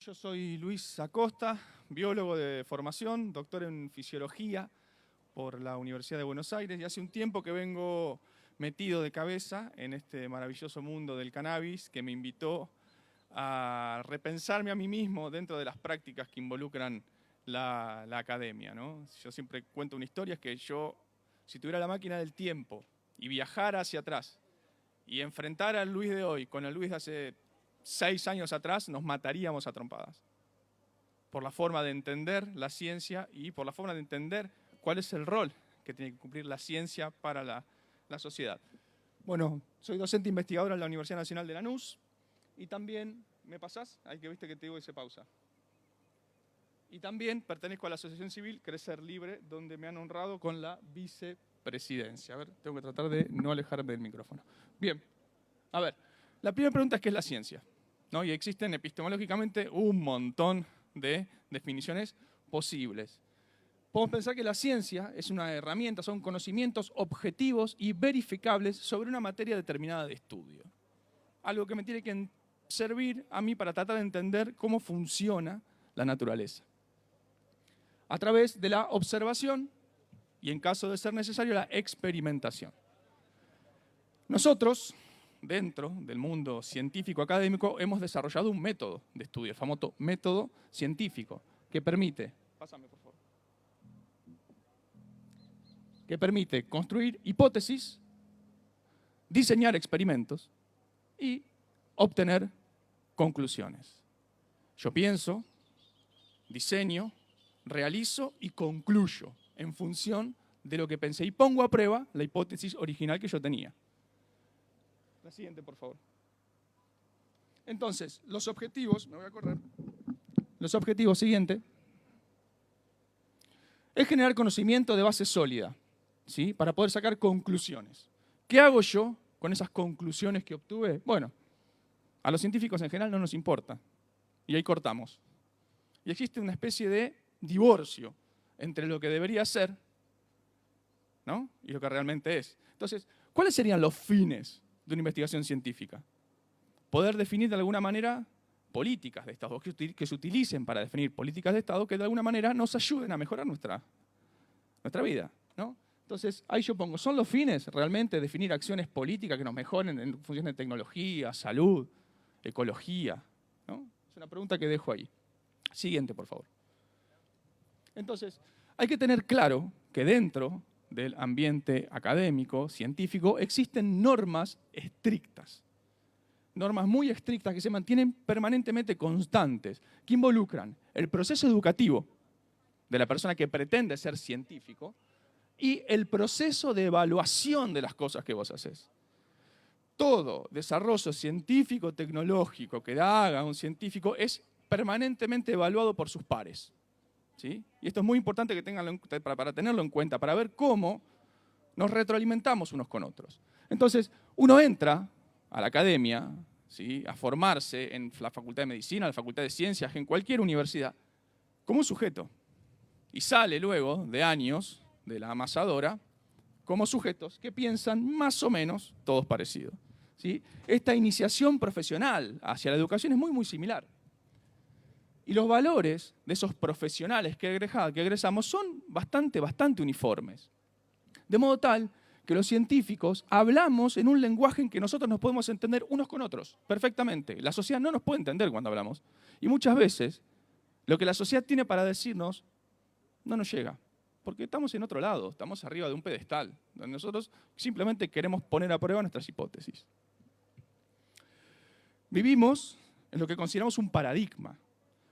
Yo soy Luis Acosta, biólogo de formación, doctor en fisiología por la Universidad de Buenos Aires, y hace un tiempo que vengo metido de cabeza en este maravilloso mundo del cannabis que me invitó a repensarme a mí mismo dentro de las prácticas que involucran la academia, ¿no? Yo siempre cuento una historia, es que yo, si tuviera la máquina del tiempo y viajara hacia atrás y enfrentara al Luis de hoy con el Luis de hace 6 años atrás, nos mataríamos a trompadas. Por la forma de entender la ciencia y por la forma de entender cuál es el rol que tiene que cumplir la ciencia para la sociedad. Bueno, soy docente investigador en la Universidad Nacional de Lanús y también, ¿me pasás? Hay que viste que te digo y se pausa. Y también pertenezco a la Asociación Civil Crecer Libre, donde me han honrado con la vicepresidencia. A ver, tengo que tratar de no alejarme del micrófono. Bien, a ver, la primera pregunta es ¿qué es la ciencia? ¿No? Y existen epistemológicamente un montón de definiciones posibles. Podemos pensar que la ciencia es una herramienta, son conocimientos objetivos y verificables sobre una materia determinada de estudio. Algo que me tiene que servir a mí para tratar de entender cómo funciona la naturaleza. A través de la observación y, en caso de ser necesario, la experimentación. Nosotros, dentro del mundo científico académico, hemos desarrollado un método de estudio, el famoso método científico, que permite, pásame por favor, que permite construir hipótesis, diseñar experimentos y obtener conclusiones. Yo pienso, diseño, realizo y concluyo en función de lo que pensé y pongo a prueba la hipótesis original que yo tenía. La siguiente, por favor. Entonces, los objetivos, me voy a correr, los objetivos siguientes, es generar conocimiento de base sólida, ¿sí? Para poder sacar conclusiones. ¿Qué hago yo con esas conclusiones que obtuve? Bueno, a los científicos en general no nos importa, y ahí cortamos. Y existe una especie de divorcio entre lo que debería ser, ¿no? Y lo que realmente es. Entonces, ¿cuáles serían los fines de una investigación científica? Poder definir de alguna manera políticas de Estado, que se utilicen para definir políticas de Estado que de alguna manera nos ayuden a mejorar nuestra vida, ¿no? Entonces, ahí yo pongo, ¿son los fines realmente definir acciones políticas que nos mejoren en función de tecnología, salud, ecología? ¿No? Es una pregunta que dejo ahí. Siguiente, por favor. Entonces, hay que tener claro que dentro del ambiente académico, científico, existen normas estrictas. Normas muy estrictas que se mantienen permanentemente constantes, que involucran el proceso educativo de la persona que pretende ser científico y el proceso de evaluación de las cosas que vos haces. Todo desarrollo científico, tecnológico que haga un científico es permanentemente evaluado por sus pares, ¿sí? Y esto es muy importante que para tenerlo en cuenta, para ver cómo nos retroalimentamos unos con otros. Entonces, uno entra a la academia, ¿sí? A formarse en la Facultad de Medicina, en la Facultad de Ciencias, en cualquier universidad, como un sujeto. Y sale luego de años de la amasadora como sujetos que piensan más o menos todos parecidos, ¿sí? Esta iniciación profesional hacia la educación es muy, muy similar. Y los valores de esos profesionales que egresamos son bastante uniformes. De modo tal que los científicos hablamos en un lenguaje en que nosotros nos podemos entender unos con otros perfectamente. La sociedad no nos puede entender cuando hablamos. Y muchas veces lo que la sociedad tiene para decirnos no nos llega. Porque estamos en otro lado, estamos arriba de un pedestal, donde nosotros simplemente queremos poner a prueba nuestras hipótesis. Vivimos en lo que consideramos un paradigma.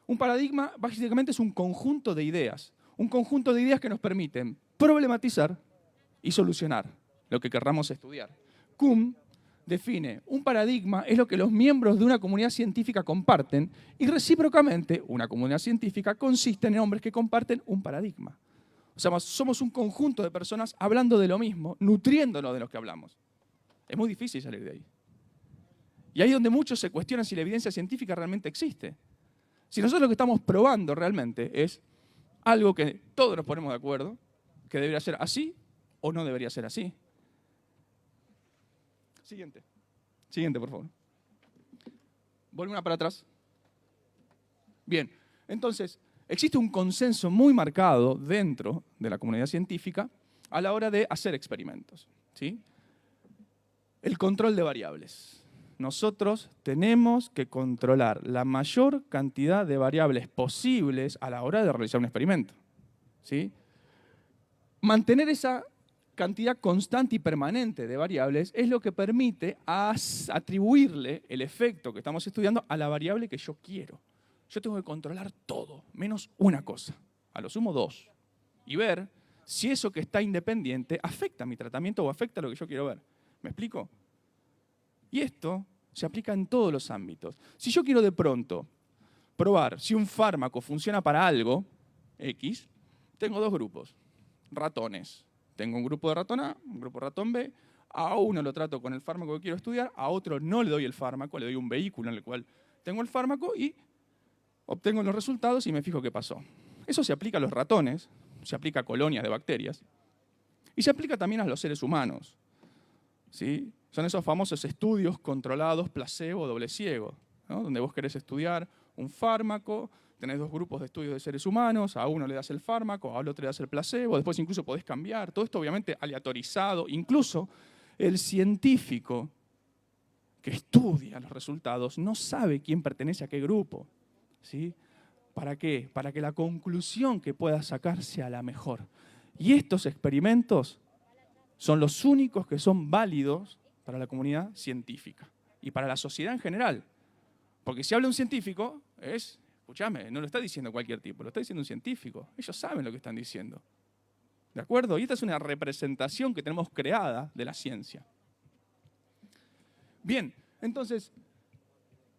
Un paradigma básicamente es un conjunto de ideas que nos permiten problematizar y solucionar lo que querramos estudiar. Kuhn define un paradigma es lo que los miembros de una comunidad científica comparten y recíprocamente una comunidad científica consiste en hombres que comparten un paradigma. O sea, somos un conjunto de personas hablando de lo mismo, nutriéndonos de lo que hablamos. Es muy difícil salir de ahí. Y ahí es donde muchos se cuestionan si la evidencia científica realmente existe. Si nosotros lo que estamos probando realmente es algo que todos nos ponemos de acuerdo, que debería ser así o no debería ser así. Siguiente, por favor. Vuelve una para atrás. Bien, entonces, existe un consenso muy marcado dentro de la comunidad científica a la hora de hacer experimentos, ¿sí? El control de variables. Nosotros tenemos que controlar la mayor cantidad de variables posibles a la hora de realizar un experimento, ¿sí? Mantener esa cantidad constante y permanente de variables es lo que permite atribuirle el efecto que estamos estudiando a la variable que yo quiero. Yo tengo que controlar todo, menos una cosa, a lo sumo dos, y ver si eso que está independiente afecta mi tratamiento o afecta lo que yo quiero ver. ¿Me explico? Y esto se aplica en todos los ámbitos. Si yo quiero de pronto probar si un fármaco funciona para algo, X, tengo dos grupos, ratones. Tengo un grupo de ratón A, un grupo de ratón B. A uno lo trato con el fármaco que quiero estudiar, a otro no le doy el fármaco, le doy un vehículo en el cual tengo el fármaco y obtengo los resultados y me fijo qué pasó. Eso se aplica a los ratones, se aplica a colonias de bacterias y se aplica también a los seres humanos, ¿sí? Son esos famosos estudios controlados, placebo, doble ciego, ¿no? Donde vos querés estudiar un fármaco, tenés dos grupos de estudios de seres humanos, a uno le das el fármaco, al otro le das el placebo, después incluso podés cambiar, todo esto obviamente aleatorizado, incluso el científico que estudia los resultados no sabe quién pertenece a qué grupo, ¿sí? ¿Para qué? Para que la conclusión que pueda sacar sea la mejor. Y estos experimentos son los únicos que son válidos para la comunidad científica y para la sociedad en general. Porque si habla un científico, escúchame, no lo está diciendo cualquier tipo, lo está diciendo un científico. Ellos saben lo que están diciendo. ¿De acuerdo? Y esta es una representación que tenemos creada de la ciencia. Bien, entonces,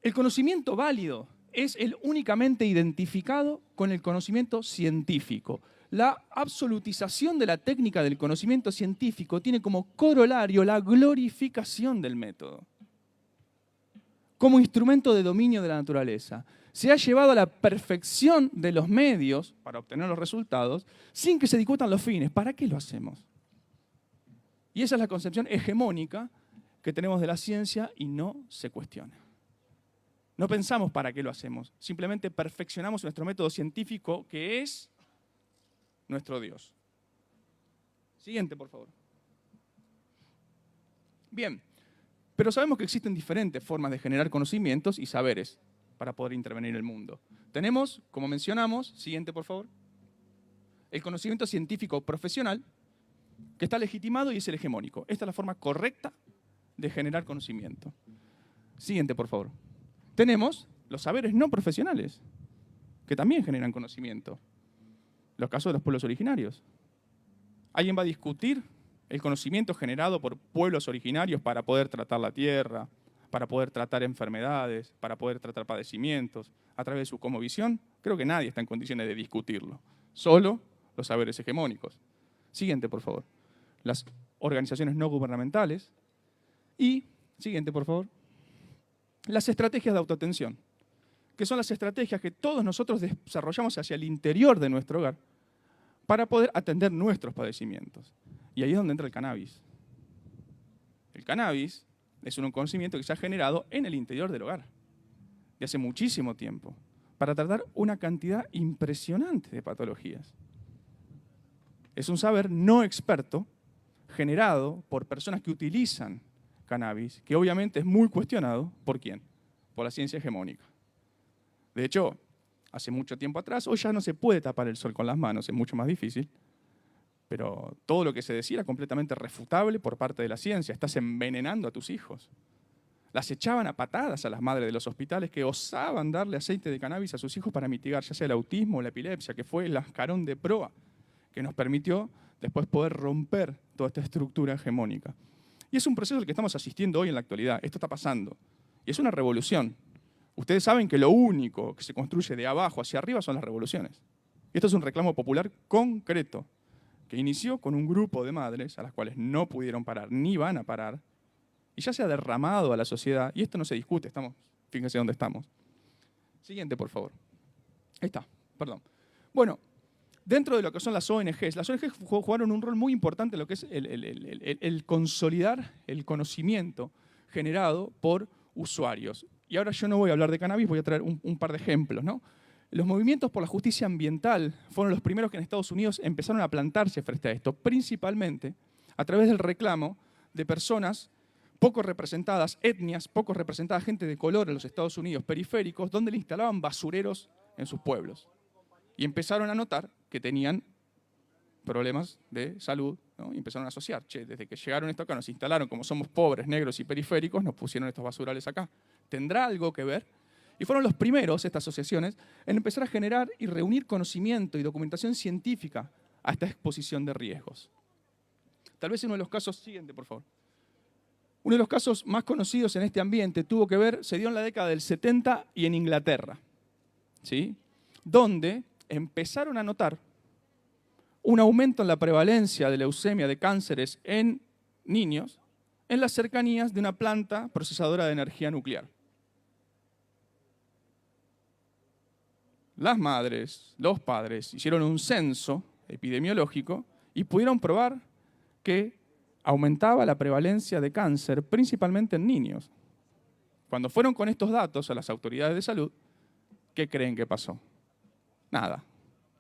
el conocimiento válido es el únicamente identificado con el conocimiento científico. La absolutización de la técnica del conocimiento científico tiene como corolario la glorificación del método. Como instrumento de dominio de la naturaleza, se ha llevado a la perfección de los medios para obtener los resultados sin que se discutan los fines. ¿Para qué lo hacemos? Y esa es la concepción hegemónica que tenemos de la ciencia y no se cuestiona. No pensamos para qué lo hacemos, simplemente perfeccionamos nuestro método científico que es nuestro Dios. Siguiente, por favor. Bien, pero sabemos que existen diferentes formas de generar conocimientos y saberes para poder intervenir en el mundo. Tenemos, como mencionamos, siguiente, por favor, el conocimiento científico profesional, que está legitimado y es el hegemónico. Esta es la forma correcta de generar conocimiento. Siguiente, por favor. Tenemos los saberes no profesionales, que también generan conocimiento. Los casos de los pueblos originarios. ¿Alguien va a discutir el conocimiento generado por pueblos originarios para poder tratar la tierra, para poder tratar enfermedades, para poder tratar padecimientos a través de su cosmovisión? Creo que nadie está en condiciones de discutirlo. Solo los saberes hegemónicos. Siguiente, por favor. Las organizaciones no gubernamentales. Y, siguiente, por favor. Las estrategias de autoatención, que son las estrategias que todos nosotros desarrollamos hacia el interior de nuestro hogar para poder atender nuestros padecimientos. Y ahí es donde entra el cannabis. El cannabis es un conocimiento que se ha generado en el interior del hogar, de hace muchísimo tiempo, para tratar una cantidad impresionante de patologías. Es un saber no experto generado por personas que utilizan cannabis, que obviamente es muy cuestionado. ¿Por quién? Por la ciencia hegemónica. De hecho, hace mucho tiempo atrás, hoy ya no se puede tapar el sol con las manos, es mucho más difícil, pero todo lo que se decía era completamente refutable por parte de la ciencia. Estás envenenando a tus hijos. Las echaban a patadas a las madres de los hospitales que osaban darle aceite de cannabis a sus hijos para mitigar ya sea el autismo o la epilepsia, que fue el ascarón de proa que nos permitió después poder romper toda esta estructura hegemónica. Y es un proceso al que estamos asistiendo hoy en la actualidad. Esto está pasando. Y es una revolución. Ustedes saben que lo único que se construye de abajo hacia arriba son las revoluciones. Y esto es un reclamo popular concreto, que inició con un grupo de madres a las cuales no pudieron parar, ni van a parar, y ya se ha derramado a la sociedad, y esto no se discute, fíjense dónde estamos. Siguiente, por favor. Ahí está, perdón. Bueno, dentro de lo que son las ONGs jugaron un rol muy importante en lo que es el consolidar el conocimiento generado por usuarios. Y ahora yo no voy a hablar de cannabis, voy a traer un par de ejemplos, ¿no? Los movimientos por la justicia ambiental fueron los primeros que en Estados Unidos empezaron a plantarse frente a esto, principalmente a través del reclamo de personas poco representadas, etnias poco representadas, gente de color en los Estados Unidos periféricos, donde le instalaban basureros en sus pueblos. Y empezaron a notar que tenían problemas de salud, ¿no? Y empezaron a asociar, desde que llegaron esto acá, nos instalaron, como somos pobres, negros y periféricos, nos pusieron estos basurales acá. ¿Tendrá algo que ver? Y fueron los primeros, estas asociaciones, en empezar a generar y reunir conocimiento y documentación científica a esta exposición de riesgos. Tal vez uno de los casos, siguiente por favor. Uno de los casos más conocidos en este ambiente tuvo que ver, se dio en la década del 70 y en Inglaterra, ¿sí? Donde empezaron a notar un aumento en la prevalencia de leucemia, de cánceres en niños, en las cercanías de una planta procesadora de energía nuclear. Las madres, los padres, hicieron un censo epidemiológico y pudieron probar que aumentaba la prevalencia de cáncer, principalmente en niños. Cuando fueron con estos datos a las autoridades de salud, ¿qué creen que pasó? Nada.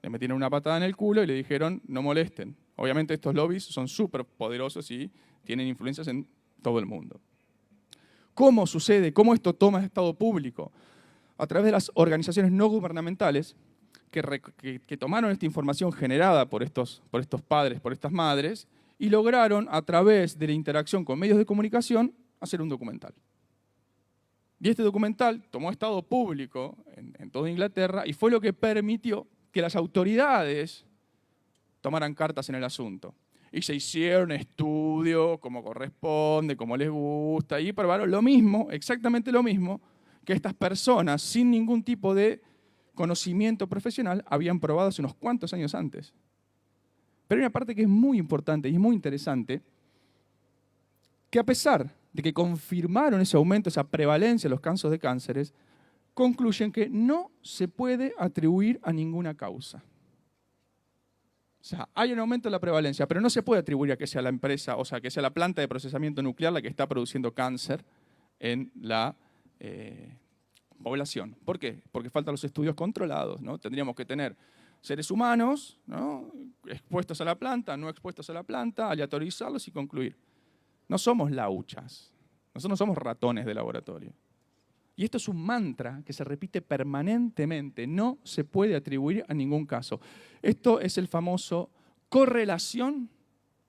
Le metieron una patada en el culo y le dijeron, no molesten. Obviamente estos lobbies son súper poderosos y tienen influencias en todo el mundo. ¿Cómo sucede? ¿Cómo esto toma estado público? A través de las organizaciones no gubernamentales que tomaron esta información generada por estos padres, por estas madres, y lograron, a través de la interacción con medios de comunicación, hacer un documental. Y este documental tomó estado público en toda Inglaterra y fue lo que permitió que las autoridades tomaran cartas en el asunto. Y se hicieron estudios como corresponde, como les gusta, y probaron lo mismo, exactamente lo mismo, que estas personas, sin ningún tipo de conocimiento profesional, habían probado hace unos cuantos años antes. Pero hay una parte que es muy importante y es muy interesante, que a pesar de que confirmaron ese aumento, esa prevalencia de los casos de cánceres, concluyen que no se puede atribuir a ninguna causa. O sea, hay un aumento de la prevalencia, pero no se puede atribuir a que sea la empresa, o sea, que sea la planta de procesamiento nuclear la que está produciendo cáncer en la población. ¿Por qué? Porque faltan los estudios controlados, ¿no? Tendríamos que tener seres humanos, ¿no? Expuestos a la planta, no expuestos a la planta, aleatorizarlos y concluir. No somos lauchas, nosotros no somos ratones de laboratorio. Y esto es un mantra que se repite permanentemente, no se puede atribuir a ningún caso. Esto es el famoso correlación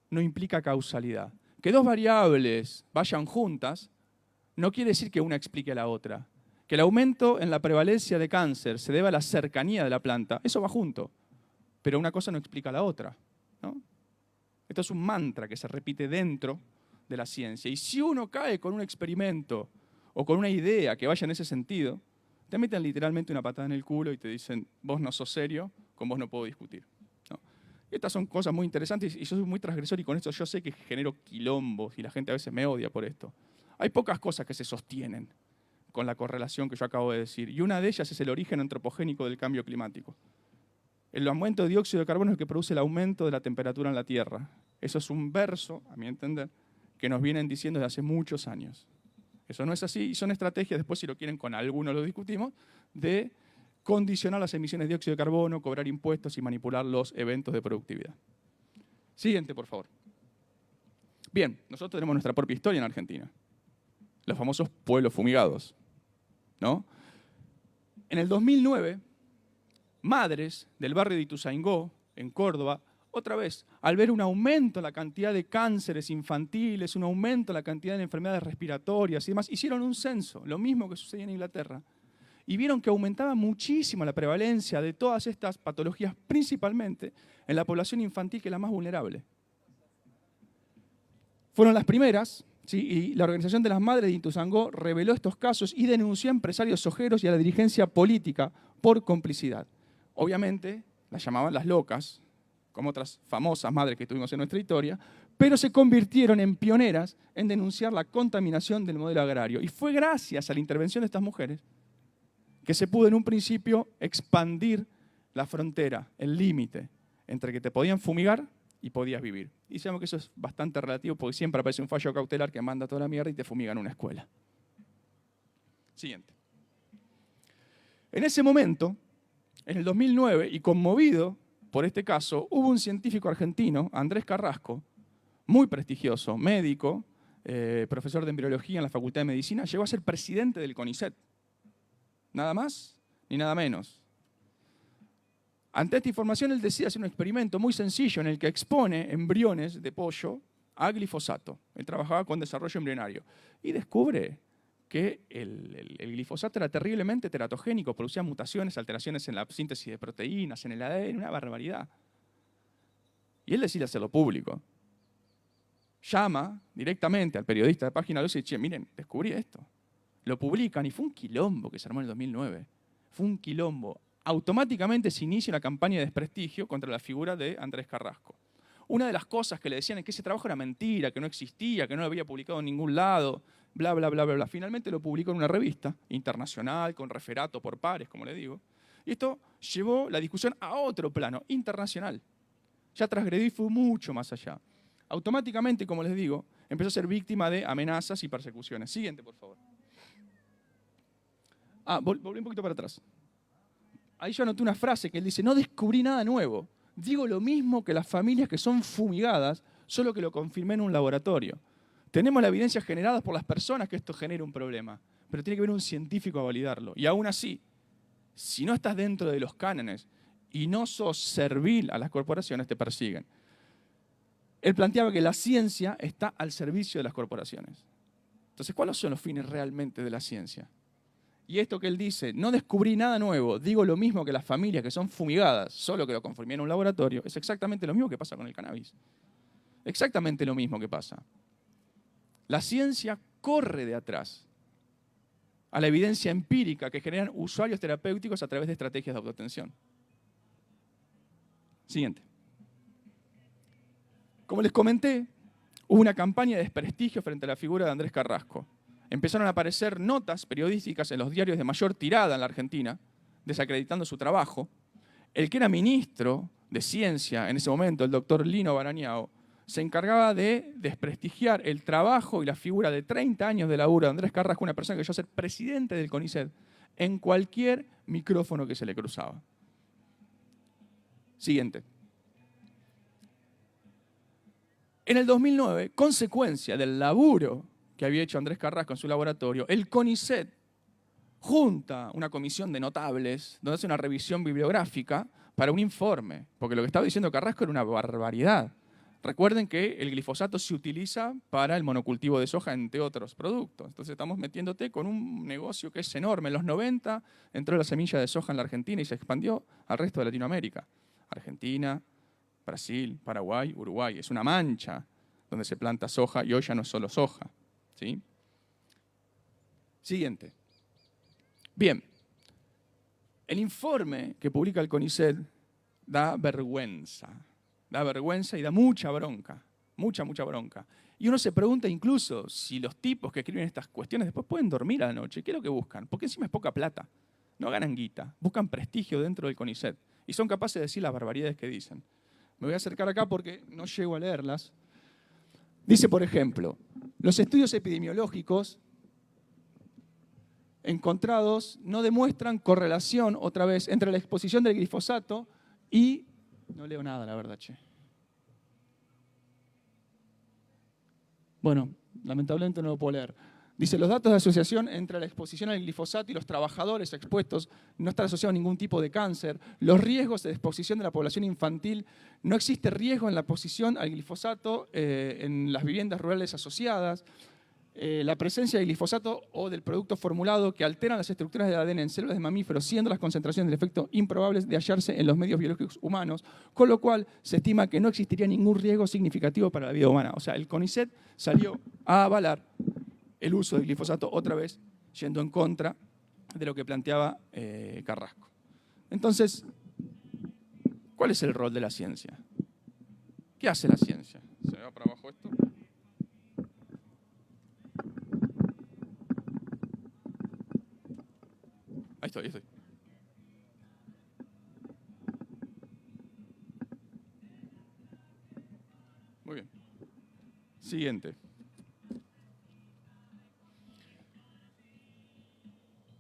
no implica causalidad. Que dos variables vayan juntas no quiere decir que una explique a la otra. Que el aumento en la prevalencia de cáncer se deba a la cercanía de la planta, eso va junto. Pero una cosa no explica a la otra, ¿no? Esto es un mantra que se repite dentro de la ciencia. Y si uno cae con un experimento o con una idea que vaya en ese sentido, te meten literalmente una patada en el culo y te dicen, vos no sos serio, con vos no puedo discutir, ¿no? Estas son cosas muy interesantes y yo soy muy transgresor y con esto yo sé que genero quilombos y la gente a veces me odia por esto. Hay pocas cosas que se sostienen con la correlación que yo acabo de decir, y una de ellas es el origen antropogénico del cambio climático. El aumento de dióxido de carbono es el que produce el aumento de la temperatura en la Tierra. Eso es un verso, a mi entender, que nos vienen diciendo desde hace muchos años. Eso no es así y son estrategias, después si lo quieren con alguno lo discutimos, de condicionar las emisiones de dióxido de carbono, cobrar impuestos y manipular los eventos de productividad. Siguiente, por favor. Bien, nosotros tenemos nuestra propia historia en Argentina. Los famosos pueblos fumigados, ¿no? En el 2009, madres del barrio de Ituzaingó, en Córdoba, otra vez, al ver un aumento en la cantidad de cánceres infantiles, un aumento en la cantidad de enfermedades respiratorias y demás, hicieron un censo, lo mismo que sucedía en Inglaterra, y vieron que aumentaba muchísimo la prevalencia de todas estas patologías, principalmente en la población infantil, que es la más vulnerable. Fueron las primeras, ¿sí? Y la Organización de las Madres de Ituzaingó reveló estos casos y denunció a empresarios sojeros y a la dirigencia política por complicidad. Obviamente, las llamaban las locas, como otras famosas madres que tuvimos en nuestra historia, pero se convirtieron en pioneras en denunciar la contaminación del modelo agrario. Y fue gracias a la intervención de estas mujeres que se pudo en un principio expandir la frontera, el límite, entre que te podían fumigar y podías vivir. Y sabemos que eso es bastante relativo porque siempre aparece un fallo cautelar que manda toda la mierda y te fumiga en una escuela. Siguiente. En ese momento, En el 2009, y conmovido por este caso, hubo un científico argentino, Andrés Carrasco, muy prestigioso, médico, profesor de embriología en la Facultad de Medicina, llegó a ser presidente del CONICET. Nada más ni nada menos. Ante esta información, él decide hacer un experimento muy sencillo en el que expone embriones de pollo a glifosato. Él trabajaba con desarrollo embrionario y descubre que el glifosato era terriblemente teratogénico, producía mutaciones, alteraciones en la síntesis de proteínas, en el ADN, una barbaridad. Y él decide hacerlo público. Llama directamente al periodista de Página 12 y dice, miren, descubrí esto. Lo publican y fue un quilombo que se armó en el 2009. Fue un quilombo. Automáticamente se inicia una campaña de desprestigio contra la figura de Andrés Carrasco. Una de las cosas que le decían es que ese trabajo era mentira, que no existía, que no lo había publicado en ningún lado, bla, bla, bla, bla, bla. Finalmente lo publicó en una revista internacional, con referato por pares, como le digo. Y esto llevó la discusión a otro plano, internacional. Ya transgredió y fue mucho más allá. Automáticamente, como les digo, empezó a ser víctima de amenazas y persecuciones. Siguiente, por favor. Volví un poquito para atrás. Ahí yo anoté una frase que él dice, no descubrí nada nuevo. Digo lo mismo que las familias que son fumigadas, solo que lo confirmé en un laboratorio. Tenemos la evidencia generada por las personas que esto genera un problema, pero tiene que venir un científico a validarlo. Y aún así, si no estás dentro de los cánones y no sos servil a las corporaciones, te persiguen. Él planteaba que la ciencia está al servicio de las corporaciones. Entonces, ¿cuáles son los fines realmente de la ciencia? Y esto que él dice, no descubrí nada nuevo, digo lo mismo que las familias que son fumigadas, solo que lo confirmé en un laboratorio, es exactamente lo mismo que pasa con el cannabis. Exactamente lo mismo que pasa. La ciencia corre de atrás a la evidencia empírica que generan usuarios terapéuticos a través de estrategias de autoobtención. Siguiente. Como les comenté, hubo una campaña de desprestigio frente a la figura de Andrés Carrasco. Empezaron a aparecer notas periodísticas en los diarios de mayor tirada en la Argentina, desacreditando su trabajo. El que era ministro de Ciencia en ese momento, el doctor Lino Barañao, se encargaba de desprestigiar el trabajo y la figura de 30 años de laburo de Andrés Carrasco, una persona que llegó a ser presidente del CONICET, en cualquier micrófono que se le cruzaba. Siguiente. En el 2009, consecuencia del laburo que había hecho Andrés Carrasco en su laboratorio, el CONICET junta una comisión de notables donde hace una revisión bibliográfica para un informe, porque lo que estaba diciendo Carrasco era una barbaridad. Recuerden que el glifosato se utiliza para el monocultivo de soja, entre otros productos. Entonces estamos metiéndote con un negocio que es enorme. En los 90 entró la semilla de soja en la Argentina y se expandió al resto de Latinoamérica. Argentina, Brasil, Paraguay, Uruguay. Es una mancha donde se planta soja y hoy ya no es solo soja. ¿Sí? Siguiente. Bien. El informe que publica el CONICET da vergüenza. Da vergüenza y da mucha bronca. Mucha, mucha bronca. Y uno se pregunta incluso si los tipos que escriben estas cuestiones después pueden dormir a la noche. ¿Qué es lo que buscan? Porque encima es poca plata. No ganan guita. Buscan prestigio dentro del CONICET. Y son capaces de decir las barbaridades que dicen. Me voy a acercar acá porque no llego a leerlas. Dice, por ejemplo, los estudios epidemiológicos encontrados no demuestran correlación, otra vez, entre la exposición del glifosato y... No leo nada, la verdad, che. Bueno, lamentablemente no lo puedo leer. Dice, los datos de asociación entre la exposición al glifosato y los trabajadores expuestos no están asociados a ningún tipo de cáncer. Los riesgos de exposición de la población infantil, no existe riesgo en la exposición al glifosato en las viviendas rurales asociadas. La presencia de glifosato o del producto formulado que alteran las estructuras del ADN en células de mamíferos, siendo las concentraciones del efecto improbables de hallarse en los medios biológicos humanos, con lo cual se estima que no existiría ningún riesgo significativo para la vida humana. O sea, el CONICET salió a avalar el uso del glifosato otra vez, yendo en contra de lo que planteaba Carrasco. Entonces, ¿cuál es el rol de la ciencia? ¿Qué hace la ciencia? ¿Se me va para abajo esto? Ahí estoy, ahí estoy. Muy bien.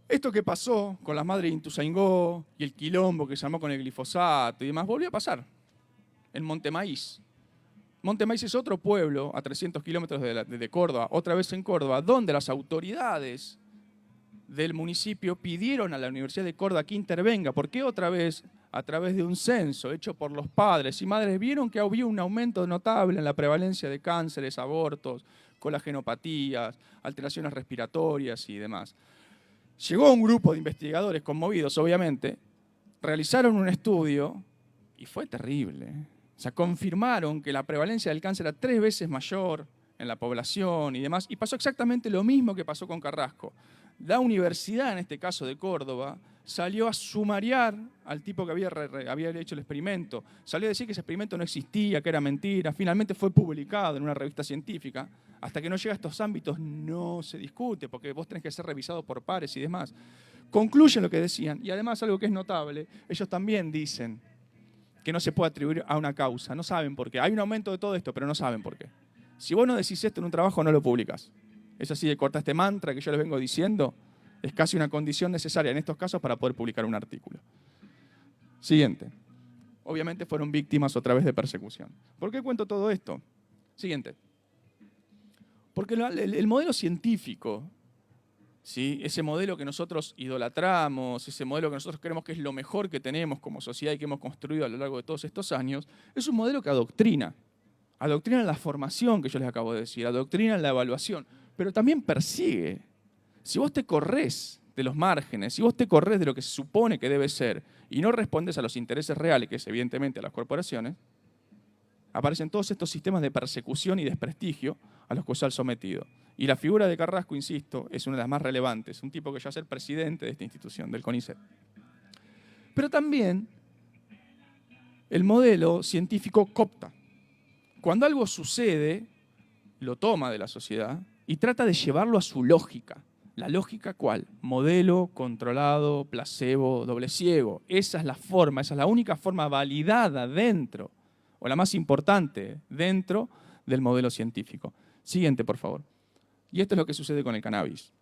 Esto esto que pasó con las madres de Ituzaingó y el quilombo que se armó con el glifosato y demás, volvió a pasar en Montemaíz. Montemaíz es otro pueblo a 300 kilómetros de Córdoba, otra vez en Córdoba, donde las autoridades del municipio pidieron a la Universidad de Córdoba que intervenga. ¿Por qué otra vez? A través de un censo hecho por los padres y madres, vieron que había un aumento notable en la prevalencia de cánceres, abortos, colagenopatías, alteraciones respiratorias y demás. Llegó un grupo de investigadores conmovidos, obviamente, realizaron un estudio y fue terrible. O sea, confirmaron que la prevalencia del cáncer era 3 veces mayor en la población y demás, y pasó exactamente lo mismo que pasó con Carrasco. La universidad, en este caso de Córdoba, salió a sumariar al tipo que había hecho el experimento. Salió a decir que ese experimento no existía, que era mentira. Finalmente fue publicado en una revista científica. Hasta que no llega a estos ámbitos no se discute, porque vos tenés que ser revisado por pares y demás. Concluyen lo que decían. Y además, algo que es notable, ellos también dicen que no se puede atribuir a una causa. No saben por qué. Hay un aumento de todo esto, pero no saben por qué. Si vos no decís esto en un trabajo, no lo publicás. Es así de corta. Este mantra que yo les vengo diciendo es casi una condición necesaria en estos casos para poder publicar un artículo. Siguiente. Obviamente fueron víctimas otra vez de persecución. ¿Por qué cuento todo esto? Siguiente. Porque el modelo científico, ¿sí? Ese modelo que nosotros idolatramos, ese modelo que nosotros creemos que es lo mejor que tenemos como sociedad y que hemos construido a lo largo de todos estos años, es un modelo que adoctrina. Adoctrina en la formación, que yo les acabo de decir, adoctrina en la evaluación, pero también persigue. Si vos te corres de los márgenes, si vos te corres de lo que se supone que debe ser y no respondes a los intereses reales, que es evidentemente a las corporaciones, aparecen todos estos sistemas de persecución y desprestigio a los que se han sometido. Y la figura de Carrasco, insisto, es una de las más relevantes, un tipo que ya es el presidente de esta institución, del CONICET. Pero también el modelo científico coopta. Cuando algo sucede, lo toma de la sociedad y trata de llevarlo a su lógica. ¿La lógica cuál? Modelo, controlado, placebo, doble ciego. Esa es la forma, esa es la única forma validada dentro, o la más importante, dentro del modelo científico. Siguiente, por favor. Y esto es lo que sucede con el cannabis.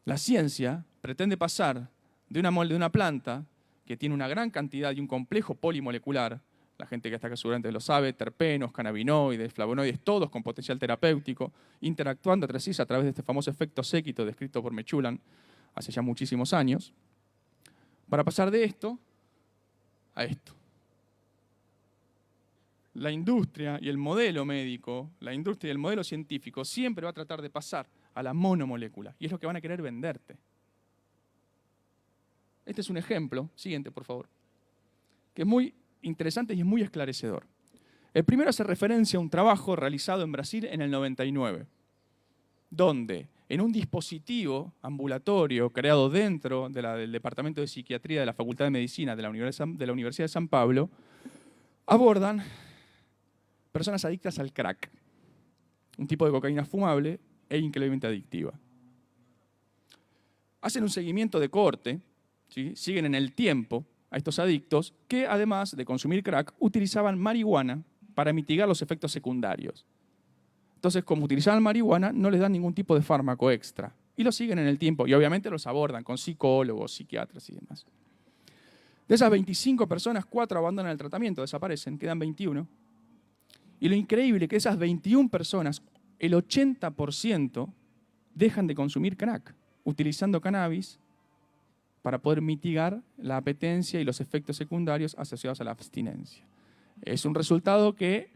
La ciencia pretende pasar de una planta que tiene una gran cantidad y un complejo polimolecular, la gente que está acá seguramente lo sabe, terpenos, cannabinoides, flavonoides, todos con potencial terapéutico, interactuando entre sí a través de este famoso efecto séquito descrito por Mechulan hace ya muchísimos años, para pasar de esto a esto. La industria y el modelo médico, la industria y el modelo científico siempre va a tratar de pasar a la monomolécula, y es lo que van a querer venderte. Este es un ejemplo, siguiente por favor, que es muy interesante y es muy esclarecedor. El primero hace referencia a un trabajo realizado en Brasil en el 99, donde en un dispositivo ambulatorio creado dentro del Departamento de Psiquiatría de la Facultad de Medicina de la Universidad de San Pablo, abordan personas adictas al crack, un tipo de cocaína fumable e increíblemente adictiva. Hacen un seguimiento de cohorte, ¿sí? Siguen en el tiempo a estos adictos que, además de consumir crack, utilizaban marihuana para mitigar los efectos secundarios. Entonces, como utilizaban marihuana, no les dan ningún tipo de fármaco extra. Y los siguen en el tiempo. Y obviamente los abordan con psicólogos, psiquiatras y demás. De esas 25 personas, 4 abandonan el tratamiento, desaparecen, quedan 21. Y lo increíble es que esas 21 personas, el 80% dejan de consumir crack, utilizando cannabis para poder mitigar la apetencia y los efectos secundarios asociados a la abstinencia. Es un resultado que,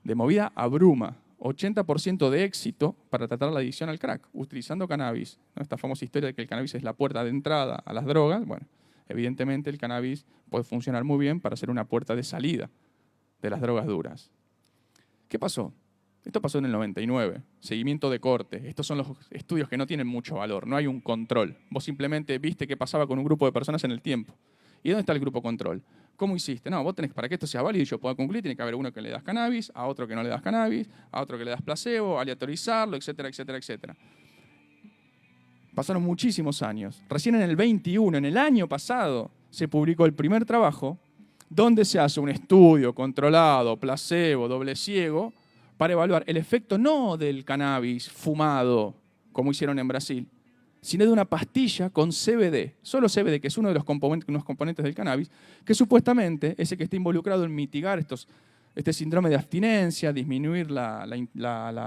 de movida, abruma. 80% de éxito para tratar la adicción al crack, utilizando cannabis. ¿No? Esta famosa historia de que el cannabis es la puerta de entrada a las drogas. Bueno, evidentemente el cannabis puede funcionar muy bien para ser una puerta de salida de las drogas duras. ¿Qué pasó? Esto pasó en el 99, seguimiento de corte. Estos son los estudios que no tienen mucho valor, no hay un control. Vos simplemente viste qué pasaba con un grupo de personas en el tiempo. ¿Y dónde está el grupo control? ¿Cómo hiciste? No, vos tenés, para que esto sea válido y yo pueda concluir, tiene que haber uno que le das cannabis, a otro que no le das cannabis, a otro que le das placebo, aleatorizarlo, etcétera, etcétera, etcétera. Pasaron muchísimos años. Recién en el 21, en el año pasado, se publicó el primer trabajo donde se hace un estudio controlado, placebo, doble ciego, para evaluar el efecto no del cannabis fumado, como hicieron en Brasil, sino de una pastilla con CBD, solo CBD, que es uno de los componentes del cannabis, que supuestamente es el que está involucrado en mitigar este síndrome de abstinencia, disminuir la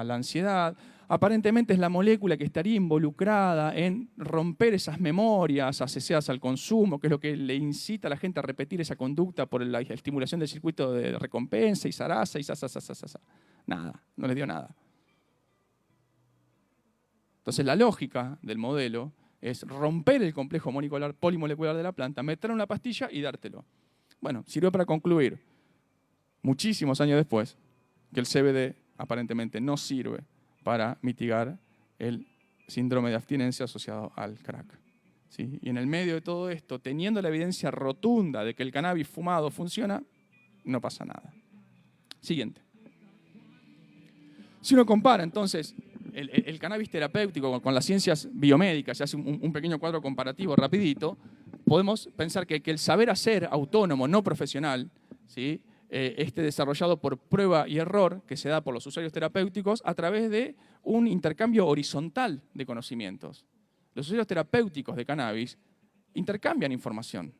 ansiedad. Aparentemente es la molécula que estaría involucrada en romper esas memorias asociadas al consumo, que es lo que le incita a la gente a repetir esa conducta por la estimulación del circuito de recompensa y zaraza y sa. Nada, no les dio nada. Entonces la lógica del modelo es romper el complejo polimolecular de la planta, meterlo en una pastilla y dártelo. Bueno, sirvió para concluir, muchísimos años después, que el CBD aparentemente no sirve para mitigar el síndrome de abstinencia asociado al crack. ¿Sí? Y en el medio de todo esto, teniendo la evidencia rotunda de que el cannabis fumado funciona, no pasa nada. Siguiente. Si uno compara entonces el cannabis terapéutico con las ciencias biomédicas, se hace un pequeño cuadro comparativo rapidito, podemos pensar que el saber hacer autónomo, no profesional, ¿sí? Desarrollado por prueba y error que se da por los usuarios terapéuticos a través de un intercambio horizontal de conocimientos. Los usuarios terapéuticos de cannabis intercambian información.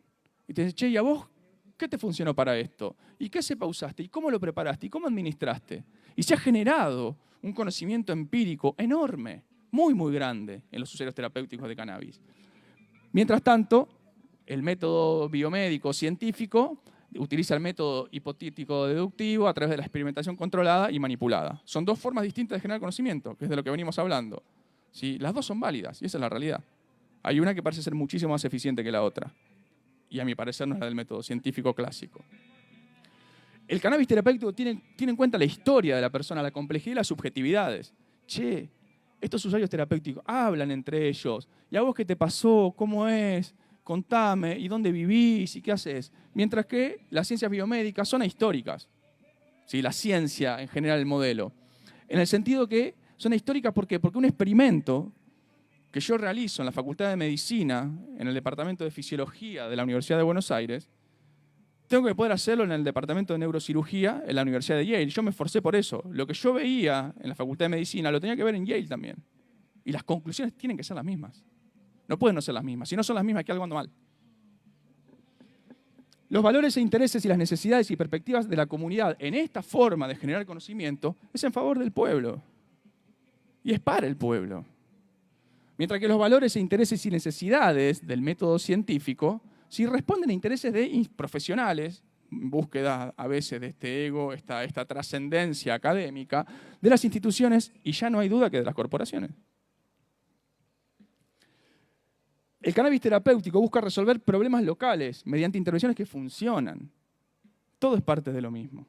Y te dicen, che, ¿y a vos qué te funcionó para esto? ¿Y qué cepa usaste? ¿Y cómo lo preparaste? ¿Y cómo administraste? Y se ha generado un conocimiento empírico enorme, muy, muy grande en los usuarios terapéuticos de cannabis. Mientras tanto, el método biomédico científico utiliza el método hipotético deductivo a través de la experimentación controlada y manipulada. Son dos formas distintas de generar conocimiento, que es de lo que venimos hablando. ¿Sí? Las dos son válidas, y esa es la realidad. Hay una que parece ser muchísimo más eficiente que la otra, y a mi parecer no es la del método científico clásico. El cannabis terapéutico tiene en cuenta la historia de la persona, la complejidad y las subjetividades. Che, estos usuarios terapéuticos hablan entre ellos. ¿Y a vos qué te pasó? ¿Cómo es? Contame. ¿Y dónde vivís? ¿Y qué haces? Mientras que las ciencias biomédicas son ahistóricas. ¿Sí? La ciencia, en general, el modelo. En el sentido que son ahistóricas, ¿por qué? Porque un experimento que yo realizo en la Facultad de Medicina, en el Departamento de Fisiología de la Universidad de Buenos Aires, tengo que poder hacerlo en el Departamento de Neurocirugía en la Universidad de Yale. Yo me esforcé por eso. Lo que yo veía en la Facultad de Medicina lo tenía que ver en Yale también. Y las conclusiones tienen que ser las mismas. No pueden no ser las mismas. Si no son las mismas, es que algo anda mal. Los valores e intereses y las necesidades y perspectivas de la comunidad en esta forma de generar conocimiento es en favor del pueblo. Y es para el pueblo. Mientras que los valores e intereses y necesidades del método científico si responden a intereses de profesionales, en búsqueda a veces de este ego, esta trascendencia académica, de las instituciones y ya no hay duda que de las corporaciones. El cannabis terapéutico busca resolver problemas locales mediante intervenciones que funcionan. Todo es parte de lo mismo.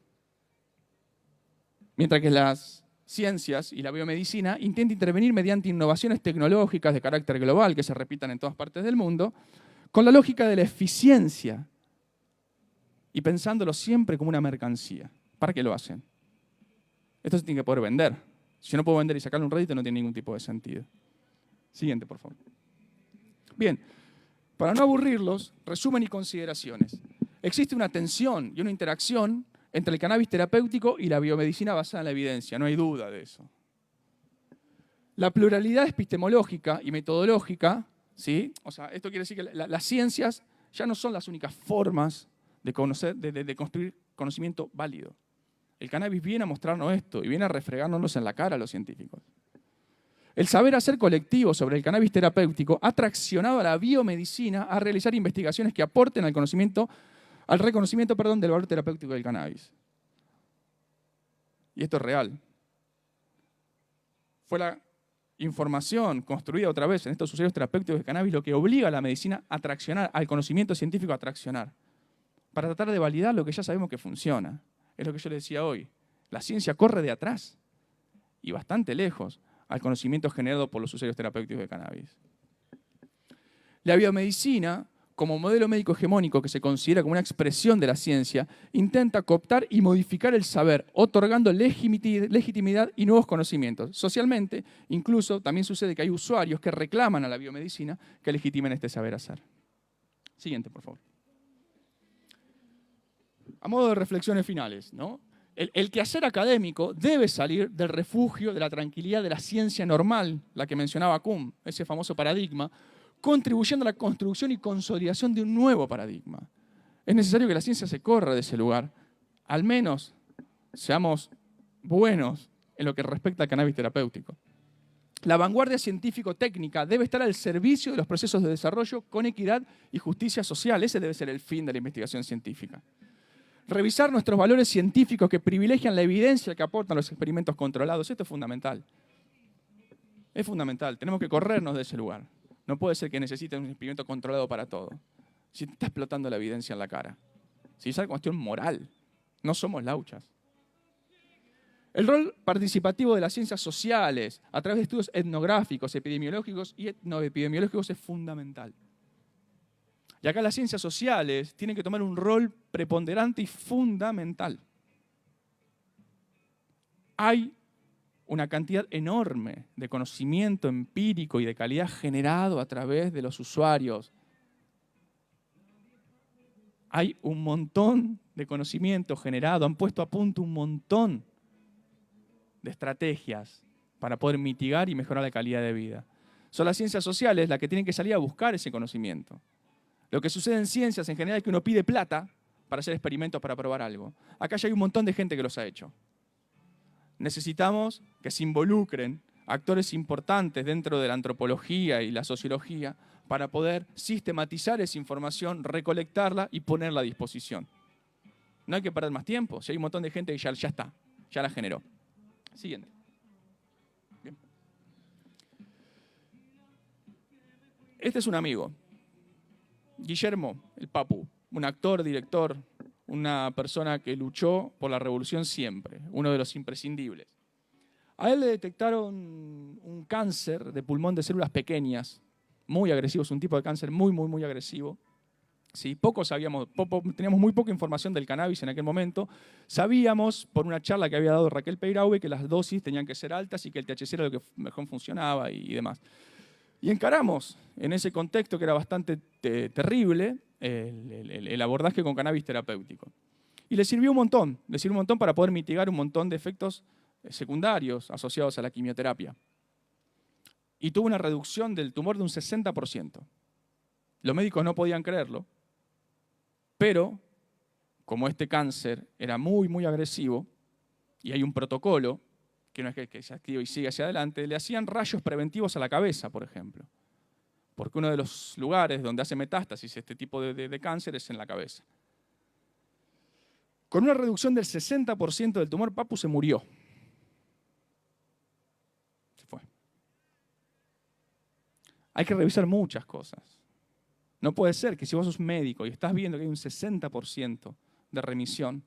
Mientras que las ciencias y la biomedicina intentan intervenir mediante innovaciones tecnológicas de carácter global que se repitan en todas partes del mundo, con la lógica de la eficiencia y pensándolo siempre como una mercancía. ¿Para qué lo hacen? Esto se tiene que poder vender. Si yo no puedo vender y sacarle un rédito, no tiene ningún tipo de sentido. Siguiente, por favor. Bien, para no aburrirlos, resumen y consideraciones. Existe una tensión y una interacción entre el cannabis terapéutico y la biomedicina basada en la evidencia, no hay duda de eso. La pluralidad epistemológica y metodológica, ¿sí? O sea, esto quiere decir que las ciencias ya no son las únicas formas de construir conocimiento válido. El cannabis viene a mostrarnos esto y viene a refregárnoslo en la cara a los científicos. El saber hacer colectivo sobre el cannabis terapéutico ha traccionado a la biomedicina a realizar investigaciones que aporten al reconocimiento del valor terapéutico del cannabis. Y esto es real. Fue la información construida otra vez en estos usuarios terapéuticos de cannabis lo que obliga a la medicina a traccionar, al conocimiento científico a traccionar, para tratar de validar lo que ya sabemos que funciona. Es lo que yo le decía hoy. La ciencia corre de atrás y bastante lejos al conocimiento generado por los usuarios terapéuticos de cannabis. La biomedicina, como modelo médico hegemónico que se considera como una expresión de la ciencia, intenta cooptar y modificar el saber, otorgando legitimidad y nuevos conocimientos. Socialmente, incluso, también sucede que hay usuarios que reclaman a la biomedicina que legitimen este saber hacer. Siguiente, por favor. A modo de reflexiones finales, ¿no? el quehacer académico debe salir del refugio, de la tranquilidad de la ciencia normal, la que mencionaba Kuhn, ese famoso paradigma, contribuyendo a la construcción y consolidación de un nuevo paradigma. Es necesario que la ciencia se corra de ese lugar. Al menos seamos buenos en lo que respecta al cannabis terapéutico. La vanguardia científico-técnica debe estar al servicio de los procesos de desarrollo con equidad y justicia social. Ese debe ser el fin de la investigación científica. Revisar nuestros valores científicos que privilegian la evidencia que aportan los experimentos controlados. Esto es fundamental. Es fundamental. Tenemos que corrernos de ese lugar. No puede ser que necesiten un experimento controlado para todo. Si te está explotando la evidencia en la cara. Si es una cuestión moral. No somos lauchas. El rol participativo de las ciencias sociales a través de estudios etnográficos, epidemiológicos y etnoepidemiológicos es fundamental. Y acá las ciencias sociales tienen que tomar un rol preponderante y fundamental. Hay una cantidad enorme de conocimiento empírico y de calidad generado a través de los usuarios. Hay un montón de conocimiento generado, han puesto a punto un montón de estrategias para poder mitigar y mejorar la calidad de vida. Son las ciencias sociales las que tienen que salir a buscar ese conocimiento. Lo que sucede en ciencias en general es que uno pide plata para hacer experimentos para probar algo. Acá ya hay un montón de gente que los ha hecho. Necesitamos que se involucren actores importantes dentro de la antropología y la sociología para poder sistematizar esa información, recolectarla y ponerla a disposición. No hay que perder más tiempo. Si hay un montón de gente que ya está, ya la generó. Siguiente. Bien. Este es un amigo. Guillermo, el Papu, un actor, director, una persona que luchó por la revolución siempre, uno de los imprescindibles. A él le detectaron un cáncer de pulmón de células pequeñas, muy agresivo, es un tipo de cáncer muy agresivo. Sí, teníamos muy poca información del cannabis en aquel momento. Sabíamos, por una charla que había dado Raquel Peiraue, que las dosis tenían que ser altas y que el THC era lo que mejor funcionaba y demás. Y encaramos, en ese contexto que era bastante terrible, el abordaje con cannabis terapéutico. Y le sirvió un montón para poder mitigar un montón de efectos secundarios asociados a la quimioterapia. Y tuvo una reducción del tumor de un 60%. Los médicos no podían creerlo, pero como este cáncer era muy agresivo, y hay un protocolo, que no es que se active y sigue hacia adelante, le hacían rayos preventivos a la cabeza, por ejemplo. Porque uno de los lugares donde hace metástasis este tipo de cáncer es en la cabeza. Con una reducción del 60% del tumor, Papu se murió. Se fue. Hay que revisar muchas cosas. No puede ser que si vos sos médico y estás viendo que hay un 60% de remisión,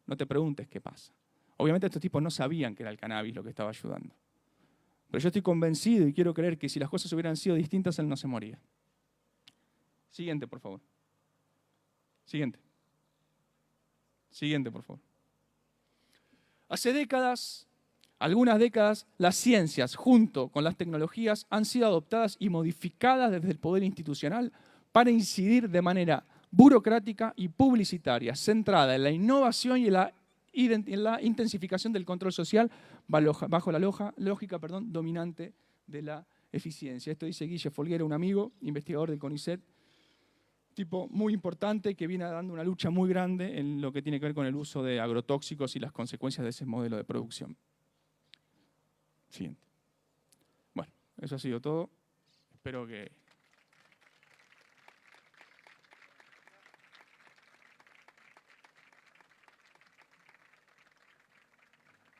no te preguntes qué pasa. Obviamente estos tipos no sabían que era el cannabis lo que estaba ayudando. Pero yo estoy convencido y quiero creer que si las cosas hubieran sido distintas, él no se moría. Siguiente, por favor. Siguiente. Siguiente, por favor. Hace décadas, algunas décadas, las ciencias, junto con las tecnologías, han sido adoptadas y modificadas desde el poder institucional para incidir de manera burocrática y publicitaria, centrada en la innovación y en la intensificación del control social bajo la lógica dominante de la eficiencia. Esto dice Guille Folguera, un amigo, investigador del CONICET, tipo muy importante que viene dando una lucha muy grande en lo que tiene que ver con el uso de agrotóxicos y las consecuencias de ese modelo de producción. Siguiente. Bueno, eso ha sido todo.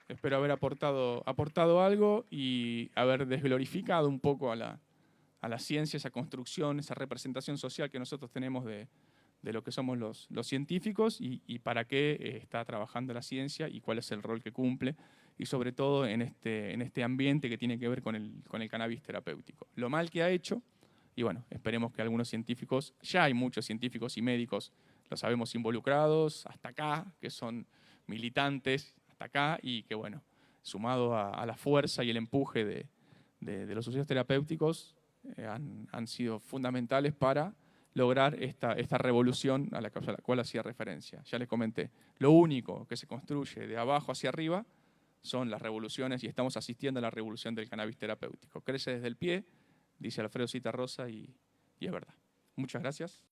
Espero haber aportado algo y haber desglorificado un poco a la ciencia, esa construcción, esa representación social que nosotros tenemos de lo que somos los científicos y para qué está trabajando la ciencia y cuál es el rol que cumple, y sobre todo en este ambiente que tiene que ver con el cannabis terapéutico. Lo mal que ha hecho, y bueno, esperemos que algunos científicos, ya hay muchos científicos y médicos, lo sabemos, involucrados hasta acá, que son militantes hasta acá, y que bueno, sumado a la fuerza y el empuje de los socios terapéuticos, han sido fundamentales para lograr esta revolución a la cual hacía referencia. Ya les comenté, lo único que se construye de abajo hacia arriba son las revoluciones y estamos asistiendo a la revolución del cannabis terapéutico. Crece desde el pie, dice Alfredo Zitarrosa, y es verdad. Muchas gracias.